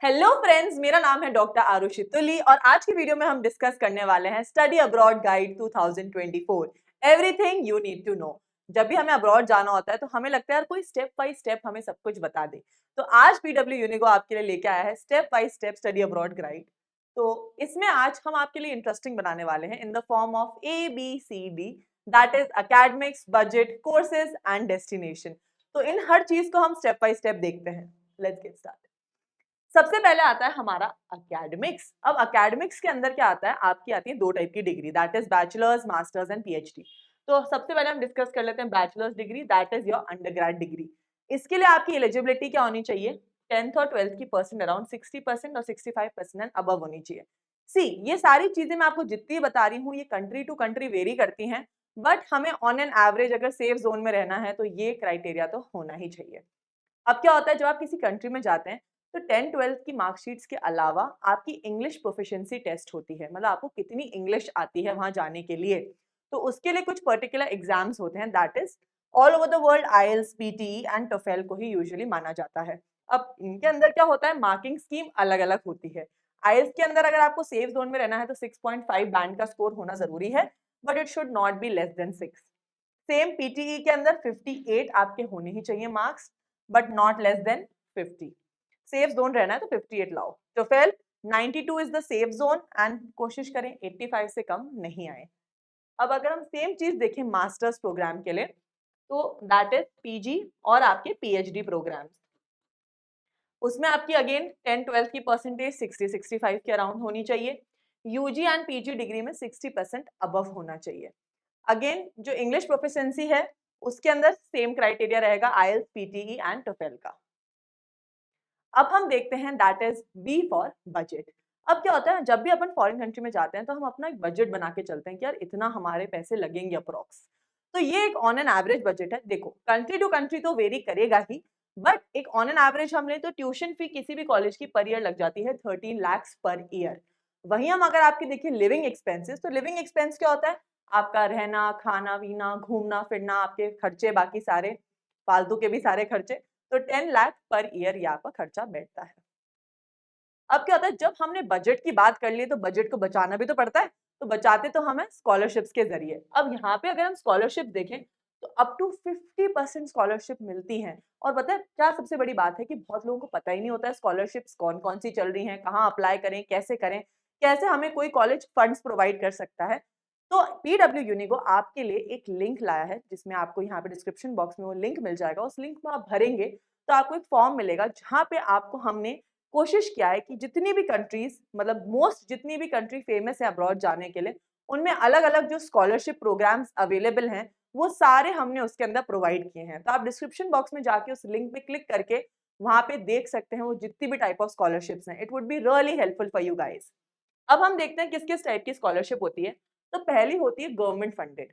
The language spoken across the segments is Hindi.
हेलो फ्रेंड्स, मेरा नाम है डॉक्टर आरुषि तुली और आज की वीडियो में हम डिस्कस करने वाले हैं study abroad guide 2024 everything you need to know. जब भी हमें अब्रॉड जाना होता है तो हमें लगता है यार कोई स्टेप बाय स्टेप हमें सब कुछ बता दे। तो आज पीडब्ल्यू यूनिगो आपके लिए लेके आया है step by step study abroad guide. तो इसमें आज हम आपके लिए इंटरेस्टिंग बनाने वाले हैं in the form of ABCD, that is academics, budget, courses and destination. तो इन हर चीज को हम स्टेप बाय स्टेप देखते हैं। Let's get start. सबसे पहले आता है हमारा एकेडमिक्स। अब एकेडमिक्स के अंदर क्या आता है, आपकी आती है दो टाइप की degree, that is bachelors, masters and PhD. तो सबसे पहले हम डिस्कस कर लेते हैं bachelors degree, that is your undergrad degree. इसके लिए आपकी एलिजिबिलिटी क्या होनी चाहिए? 10th और 12th की परसेंट अराउंड 60% और 65% एंड अबव होनी चाहिए। सी, ये सारी चीजें मैं आपको जितनी बता रही हूँ ये कंट्री टू कंट्री वेरी करती हैं, बट हमें ऑन एन एवरेज अगर सेफ जोन में रहना है तो ये क्राइटेरिया तो होना ही चाहिए। अब क्या होता है, जब आप किसी कंट्री में जाते हैं तो 10th-12th की मार्कशीट्स के अलावा आपकी इंग्लिश प्रोफिशिएंसी टेस्ट होती है, मतलब आपको कितनी इंग्लिश आती है वहां जाने के लिए। तो उसके लिए कुछ पर्टिकुलर एग्जाम्स होते हैं, that is all over the world IELTS, PTE and TOEFL को ही यूजुअली माना जाता है। अब इनके अंदर क्या होता है, मार्किंग स्कीम अलग अलग होती है। आईएलटीएस के अंदर अगर आपको सेफ जोन में रहना है तो 6.5 बैंड का स्कोर होना जरूरी है, but it should not be less than 6। Same PTE के अंदर 58 आपके होने ही चाहिए marks, but not less than 50। Safe zone रहना है तो 58 लाओ। तो फिर 92 is the safe zone and कोशिश करें 85 से कम नहीं आए। अब अगर हम सेम चीज देखें मास्टर्स प्रोग्राम के लिए, तो दैट इज पीजी और आपके पीएचडी प्रोग्राम्स। उसमें आपकी अगेन 10th-12th की परसेंटेज 60-65 के अराउंड होनी चाहिए। यूजी एंड पीजी डिग्री में 60% अबव होना चाहिए। अगेन जो इंग्लिश प्रोफिशिएंसी है उसके अंदर सेम क्राइटेरिया रहेगा आईएलटीएस, पीटीई एंड टोफेल का। अब हम देखते हैं that is B for budget. अब क्या होता है, जब भी अपन फॉरेन कंट्री में जाते हैं तो हम अपना एक बजट बना के चलते हैं कि यार इतना हमारे पैसे लगेंगे अप्रोक्स। तो ये एक ऑन एन एवरेज बजट है। देखो कंट्री टू कंट्री तो वेरी करेगा ही, बट एक ऑन एन एवरेज हम ले तो ट्यूशन फी किसी भी कॉलेज की पर ईयर लग जाती है 13 lakhs पर ईयर। वहीं हम अगर आपकी देखिए लिविंग एक्सपेंसेस, तो लिविंग एक्सपेंस क्या होता है, आपका रहना, खाना पीना, घूमना फिरना, आपके खर्चे, बाकी सारे फालतू के भी सारे खर्चे। तो 10 लाख पर ईयर यहाँ पर खर्चा बैठता है। अब क्या होता है, जब हमने बजट की बात कर ली तो बजट को बचाना भी तो पड़ता है। तो बचाते तो हमें स्कॉलरशिप्स के जरिए। अब यहाँ पे अगर हम स्कॉलरशिप देखें तो अप टू 50% स्कॉलरशिप मिलती है। और पता है क्या सबसे बड़ी बात है कि बहुत लोगों को पता ही नहीं होता है स्कॉलरशिप्स कौन कौन सी चल रही हैं, कहाँ अप्लाई करें, कैसे हमें कोई कॉलेज फंड्स प्रोवाइड कर सकता है। तो पीडब्ल्यू यूनिगो आपके लिए एक लिंक लाया है, जिसमें आपको यहाँ पे डिस्क्रिप्शन बॉक्स में वो लिंक मिल जाएगा। उस लिंक में आप भरेंगे तो आपको एक फॉर्म मिलेगा, जहाँ पे आपको हमने कोशिश किया है कि जितनी भी कंट्रीज, मतलब मोस्ट जितनी भी कंट्री फेमस है अब्रॉड जाने के लिए, उनमें अलग अलग जो स्कॉलरशिप प्रोग्राम्स अवेलेबल हैं वो सारे हमने उसके अंदर प्रोवाइड किए हैं। तो आप डिस्क्रिप्शन बॉक्स में जाके उस लिंक पे क्लिक करके वहां पे देख सकते हैं वो जितनी भी टाइप ऑफ स्कॉलरशिप्स हैं। It would be really helpful for you guys. अब हम देखते हैं किस किस टाइप की स्कॉलरशिप होती है। तो पहली होती है government funded.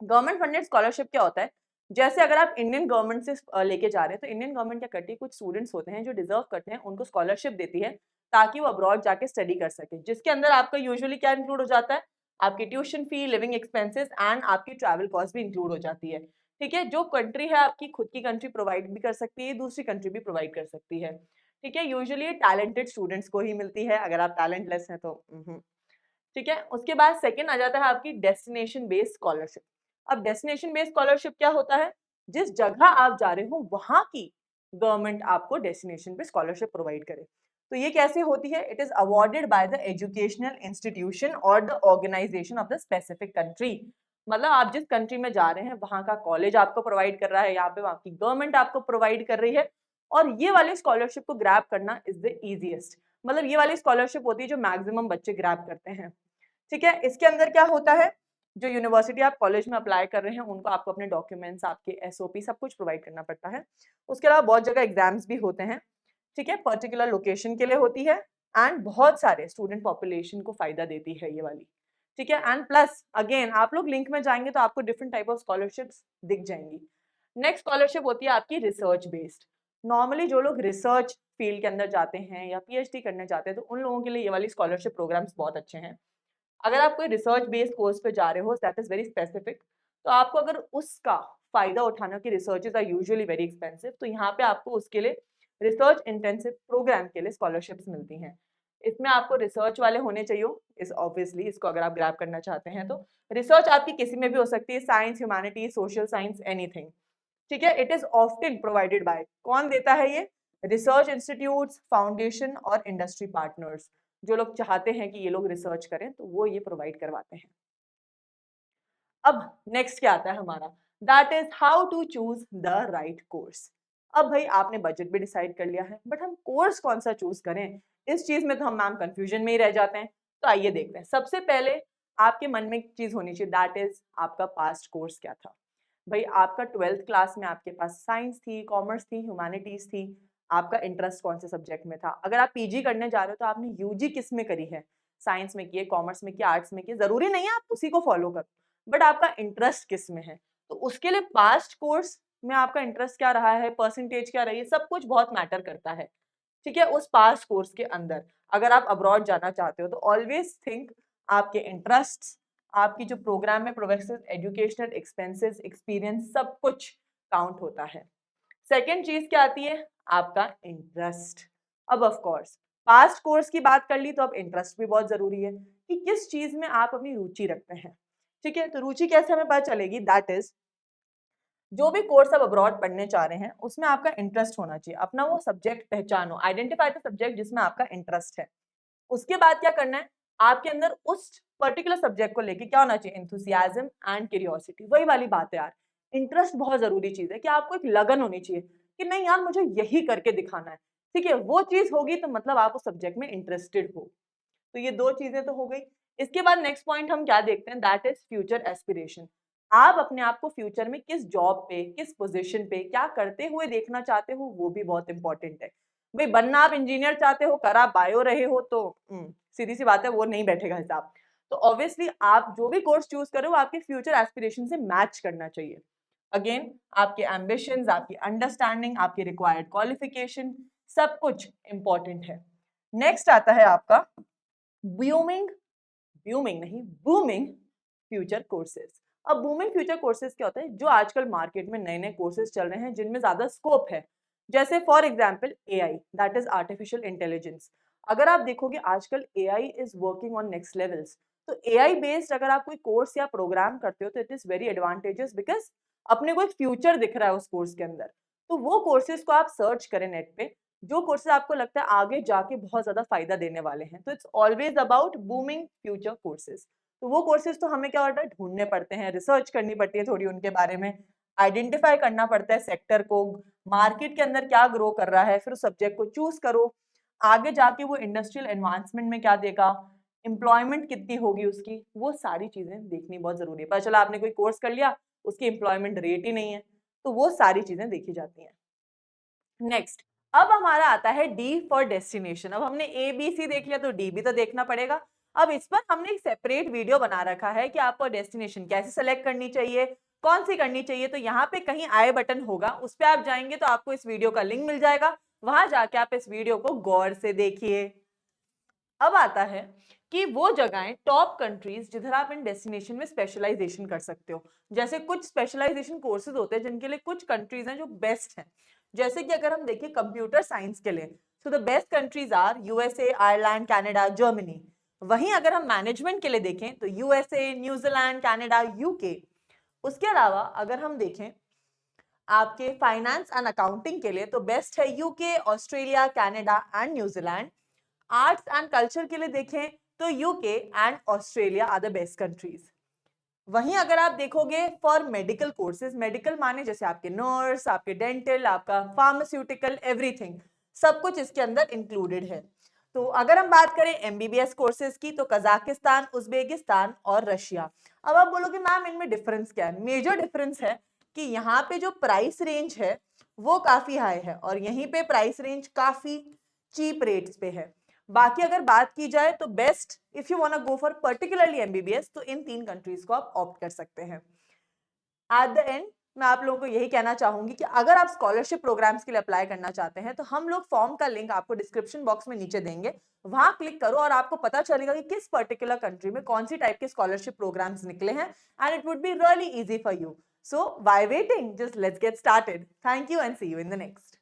Government funded scholarship क्या होता है, जैसे अगर आप इंडियन गवर्नमेंट से लेके जा रहे हैं तो इंडियन गवर्नमेंट क्या करती है, कुछ स्टूडेंट्स होते हैं जो डिजर्व करते हैं, उनको स्कॉलरशिप देती है ताकि वो अब्रॉड जाके स्टडी कर सके, जिसके अंदर आपका यूजुअली क्या इंक्लूड हो जाता है, आपकी tuition fee, living expenses and आपकी ट्रैवल कॉस्ट भी इंक्लूड हो जाती है। ठीक है, जो कंट्री है आपकी खुद की कंट्री प्रोवाइड भी कर सकती है, दूसरी कंट्री भी प्रोवाइड कर सकती है। ठीक है, यूजुअली टैलेंटेड स्टूडेंट्स को ही मिलती है, अगर आप टैलेंटलेस हैं तो ठीक है। उसके बाद सेकंड आ जाता है आपकी डेस्टिनेशन बेस्ड स्कॉलरशिप। अब डेस्टिनेशन बेस्ड स्कॉलरशिप क्या होता है, जिस जगह आप जा रहे हो वहां की गवर्नमेंट आपको डेस्टिनेशन पे स्कॉलरशिप प्रोवाइड करे। तो ये कैसे होती है, it is awarded by the educational institution और the organisation of the specific country. मतलब आप जिस कंट्री में जा रहे हैं वहां का कॉलेज आपको प्रोवाइड कर रहा है, यहाँ पे वहां की गवर्नमेंट आपको प्रोवाइड कर रही है। और ये वाली स्कॉलरशिप को ग्रैब करना इज द इजीएस्ट, मतलब ये वाली स्कॉलरशिप होती है जो मैक्सिमम बच्चे ग्रैब करते हैं। ठीक है, इसके अंदर क्या होता है, जो यूनिवर्सिटी आप कॉलेज में अप्लाई कर रहे हैं उनको आपको अपने डॉक्यूमेंट्स, आपके एसओपी सब कुछ प्रोवाइड करना पड़ता है। उसके अलावा बहुत जगह एग्जाम्स भी होते हैं। ठीक है, पर्टिकुलर लोकेशन के लिए होती है एंड बहुत सारे स्टूडेंट पॉपुलेशन को फायदा देती है ये वाली। ठीक है, एंड प्लस अगेन आप लोग लिंक में जाएंगे तो आपको डिफरेंट टाइप ऑफ स्कॉलरशिप्स दिख जाएंगी। नेक्स्ट स्कॉलरशिप होती है आपकी रिसर्च बेस्ड। नॉर्मली जो लोग रिसर्च फील्ड के अंदर जाते हैं या पीएचडी करने जाते हैं तो उन लोगों के लिए ये वाली स्कॉलरशिप प्रोग्राम्स बहुत अच्छे हैं। अगर आप कोई रिसर्च बेस्ड कोर्स पे जा रहे हो दैट इज वेरी स्पेसिफिक, तो आपको अगर उसका फायदा उठाना, कि researches are usually very expensive, तो यहाँ पे आपको उसके लिए रिसर्च इंटेंसिव प्रोग्राम के लिए स्कॉलरशिप्स मिलती हैं। इसमें आपको रिसर्च वाले होने चाहिए, इस ऑब्वियसली इसको अगर आप ग्रैब करना चाहते हैं तो। रिसर्च आपकी किसी में भी हो सकती है, science, humanities, social science, anything, ठीक है। It is often provided by, कौन देता है ये? रिसर्च इंस्टीट्यूट्स, फाउंडेशन और इंडस्ट्री पार्टनर्स। जो लोग चाहते हैं कि ये लोग रिसर्च करें तो वो ये प्रोवाइड करवाते हैं। अब नेक्स्ट क्या आता है हमारा, that is how to choose the right course. अब भाई आपने बजट भी डिसाइड कर लिया है, बट हम कोर्स कौन सा चूज करें, इस चीज में तो हम मैम कंफ्यूजन में ही रह जाते हैं। तो आइए देखते हैं। सबसे पहले आपके मन में एक चीज होनी चाहिए, दैट इज आपका पास्ट कोर्स क्या था। भाई आपका 12th क्लास में आपके पास साइंस थी, कॉमर्स थी, ह्यूमैनिटीज थी, आपका इंटरेस्ट कौन से सब्जेक्ट में था। अगर आप पीजी करने जा रहे हो तो आपने यूजी किस में करी है, साइंस में की है, कॉमर्स में की, आर्ट्स में की, जरूरी नहीं है आप उसी को फॉलो करो, बट आपका इंटरेस्ट किस में है। तो उसके लिए पास्ट कोर्स में आपका इंटरेस्ट क्या रहा है, परसेंटेज क्या रही है, सब कुछ बहुत मैटर करता है, ठीक है। उस पास्ट कोर्स के अंदर अगर आप अब्रॉड जाना चाहते हो तो ऑलवेज थिंक आपके इंटरेस्ट, आपकी जो प्रोग्राम में प्रोफेसर, एजुकेशनल एक्सपेंसेस, एक्सपीरियंस, सब कुछ काउंट होता है। सेकेंड चीज क्या आती है, आपका इंटरेस्ट। अब ऑफ कोर्स पास्ट कोर्स की बात कर ली तो अब इंटरेस्ट भी बहुत जरूरी है कि किस चीज में आप अपनी रुचि रखते हैं, ठीक है। तो रुचि कैसे हमें पता चलेगी, दैट इज जो भी कोर्स आप अब्रॉड पढ़ने चाह रहे हैं उसमें आपका इंटरेस्ट होना चाहिए। अपना वो सब्जेक्ट पहचानो, आइडेंटिफाई द सब्जेक्ट जिसमें आपका इंटरेस्ट है। उसके बाद क्या करना है, आपके अंदर उस पर्टिकुलर सब्जेक्ट को लेके क्या होना चाहिए, एंथुसियाज्म एंड क्यूरियोसिटी। वही वाली बात है यार, इंटरेस्ट बहुत जरूरी चीज है कि आपको एक लगन होनी चाहिए कि नहीं यार मुझे यही करके दिखाना है, ठीक है। वो चीज होगी तो मतलब आप उस सब्जेक्ट में इंटरेस्टेड हो। तो ये दो चीजें तो हो गई। इसके बाद नेक्स्ट पॉइंट हम क्या देखते हैं, दैट इज फ्यूचर एस्पिरेशन। आप अपने आप को फ्यूचर में किस जॉब पे, किस पोजीशन पे, क्या करते हुए देखना चाहते हो, वो भी बहुत इंपॉर्टेंट है। भाई बनना आप इंजीनियर चाहते हो, कर आप बायो रहे हो तो सीधी सी बात है वो नहीं बैठेगा हिसाब। तो ऑब्वियसली आप जो भी कोर्स चूज करो आपके फ्यूचर एस्पिरेशन से मैच करना चाहिए। अगेन आपके एम्बिशंस, आपकी अंडरस्टैंडिंग, आपकी रिक्वायर्ड क्वालिफिकेशन, सब कुछ इंपॉर्टेंट है। नेक्स्ट आता है आपका ब्यूमिंग, ब्यूमिंग नहीं बूमिंग फ्यूचर कोर्सेज। अब बूमिंग फ्यूचर कोर्सेज क्या होता है, जो आजकल मार्केट में नए नए कोर्सेज चल रहे हैं जिनमें ज्यादा स्कोप है। जैसे for example AI, that is artificial intelligence. अगर आप देखोगे आजकल AI is working on next levels. तो एआई बेस्ड अगर आप कोई कोर्स या प्रोग्राम करते हो तो it is very advantages, because अपने को एक फ्यूचर दिख रहा है उस कोर्स के अंदर। तो वो कोर्सेज को आप सर्च करें नेट पे, जो कोर्सेज आपको लगता है आगे जाके बहुत ज्यादा फायदा देने वाले हैं। तो it's always about booming future courses. तो वो कोर्सेज तो हमें क्या होता है, ढूंढने पड़ते हैं, रिसर्च करनी पड़ती है थोड़ी उनके बारे में, आइडेंटिफाई करना पड़ता है सेक्टर को, मार्केट के अंदर क्या ग्रो कर रहा है, फिर उस सब्जेक्ट को चूज करो। आगे जाके वो इंडस्ट्रियल एडवांसमेंट में क्या देगा, एम्प्लॉयमेंट कितनी होगी उसकी, वो सारी चीजें देखनी बहुत जरूरी है। पता चला आपने कोई कोर्स कर लिया, उसकी एम्प्लॉयमेंट रेट ही नहीं है, तो वो सारी चीजें देखी जाती हैं। नेक्स्ट, अब हमारा आता है डी फॉर डेस्टिनेशन। अब हमने ए बी सी देख लिया तो डी भी तो देखना पड़ेगा। अब इस पर हमने एक सेपरेट वीडियो बना रखा है कि आपको डेस्टिनेशन कैसे सेलेक्ट करनी चाहिए, कौन सी करनी चाहिए। तो यहाँ पे कहीं आई बटन होगा, उस पर आप जाएंगे तो आपको इस वीडियो का लिंक मिल जाएगा, वहां जाके आप इस वीडियो को गौर से देखिए। अब आता है कि वो जगहें, टॉप कंट्रीज जिधर आप इन डेस्टिनेशन में स्पेशलाइजेशन कर सकते हो। जैसे कुछ स्पेशलाइजेशन कोर्सेज होते हैं जिनके लिए कुछ कंट्रीज हैं जो बेस्ट हैं। जैसे कि अगर हम देखें कंप्यूटर साइंस के लिए, so the best countries are USA, Ireland, Canada, Germany. वहीं अगर हम मैनेजमेंट के लिए देखें तो यूएसए, न्यूजीलैंड, कनाडा, यूके। उसके अलावा अगर हम देखें आपके फाइनेंस एंड अकाउंटिंग के लिए तो बेस्ट है UK, Australia, Canada and New Zealand. Arts and culture के लिए देखें तो UK and Australia are the best countries. वहीं अगर आप देखोगे फॉर मेडिकल कोर्सेज, मेडिकल माने जैसे आपके नर्स, आपके डेंटल, आपका फार्मास्यूटिकल, एवरीथिंग, सब कुछ इसके अंदर इंक्लूडेड है। तो अगर हम बात करें एमबीबीएस कोर्सेज की तो कजाकिस्तान, उज्बेकिस्तान और रशिया। अब आप बोलोगे मैम इनमें डिफरेंस क्या है, मेजर डिफरेंस है कि यहाँ पे जो प्राइस रेंज है वो काफी हाई है और यहीं पे प्राइस रेंज काफी चीप रेट्स पे है। बाकी अगर बात की जाए तो best if you want to go for particularly MBBS तो इन 3 कंट्रीज को आप ऑप्ट कर सकते हैं। एट द एंड मैं आप लोगों को यही कहना चाहूंगी कि अगर आप स्कॉलरशिप प्रोग्राम्स के लिए अप्लाई करना चाहते हैं तो हम लोग फॉर्म का लिंक आपको डिस्क्रिप्शन बॉक्स में नीचे देंगे, वहां क्लिक करो और आपको पता चलेगा कि किस पर्टिकुलर कंट्री में कौन सी टाइप के स्कॉलरशिप प्रोग्राम्स निकले हैं and it would be really easy for you. So why waiting, just let's get started. Thank you and see you in the next.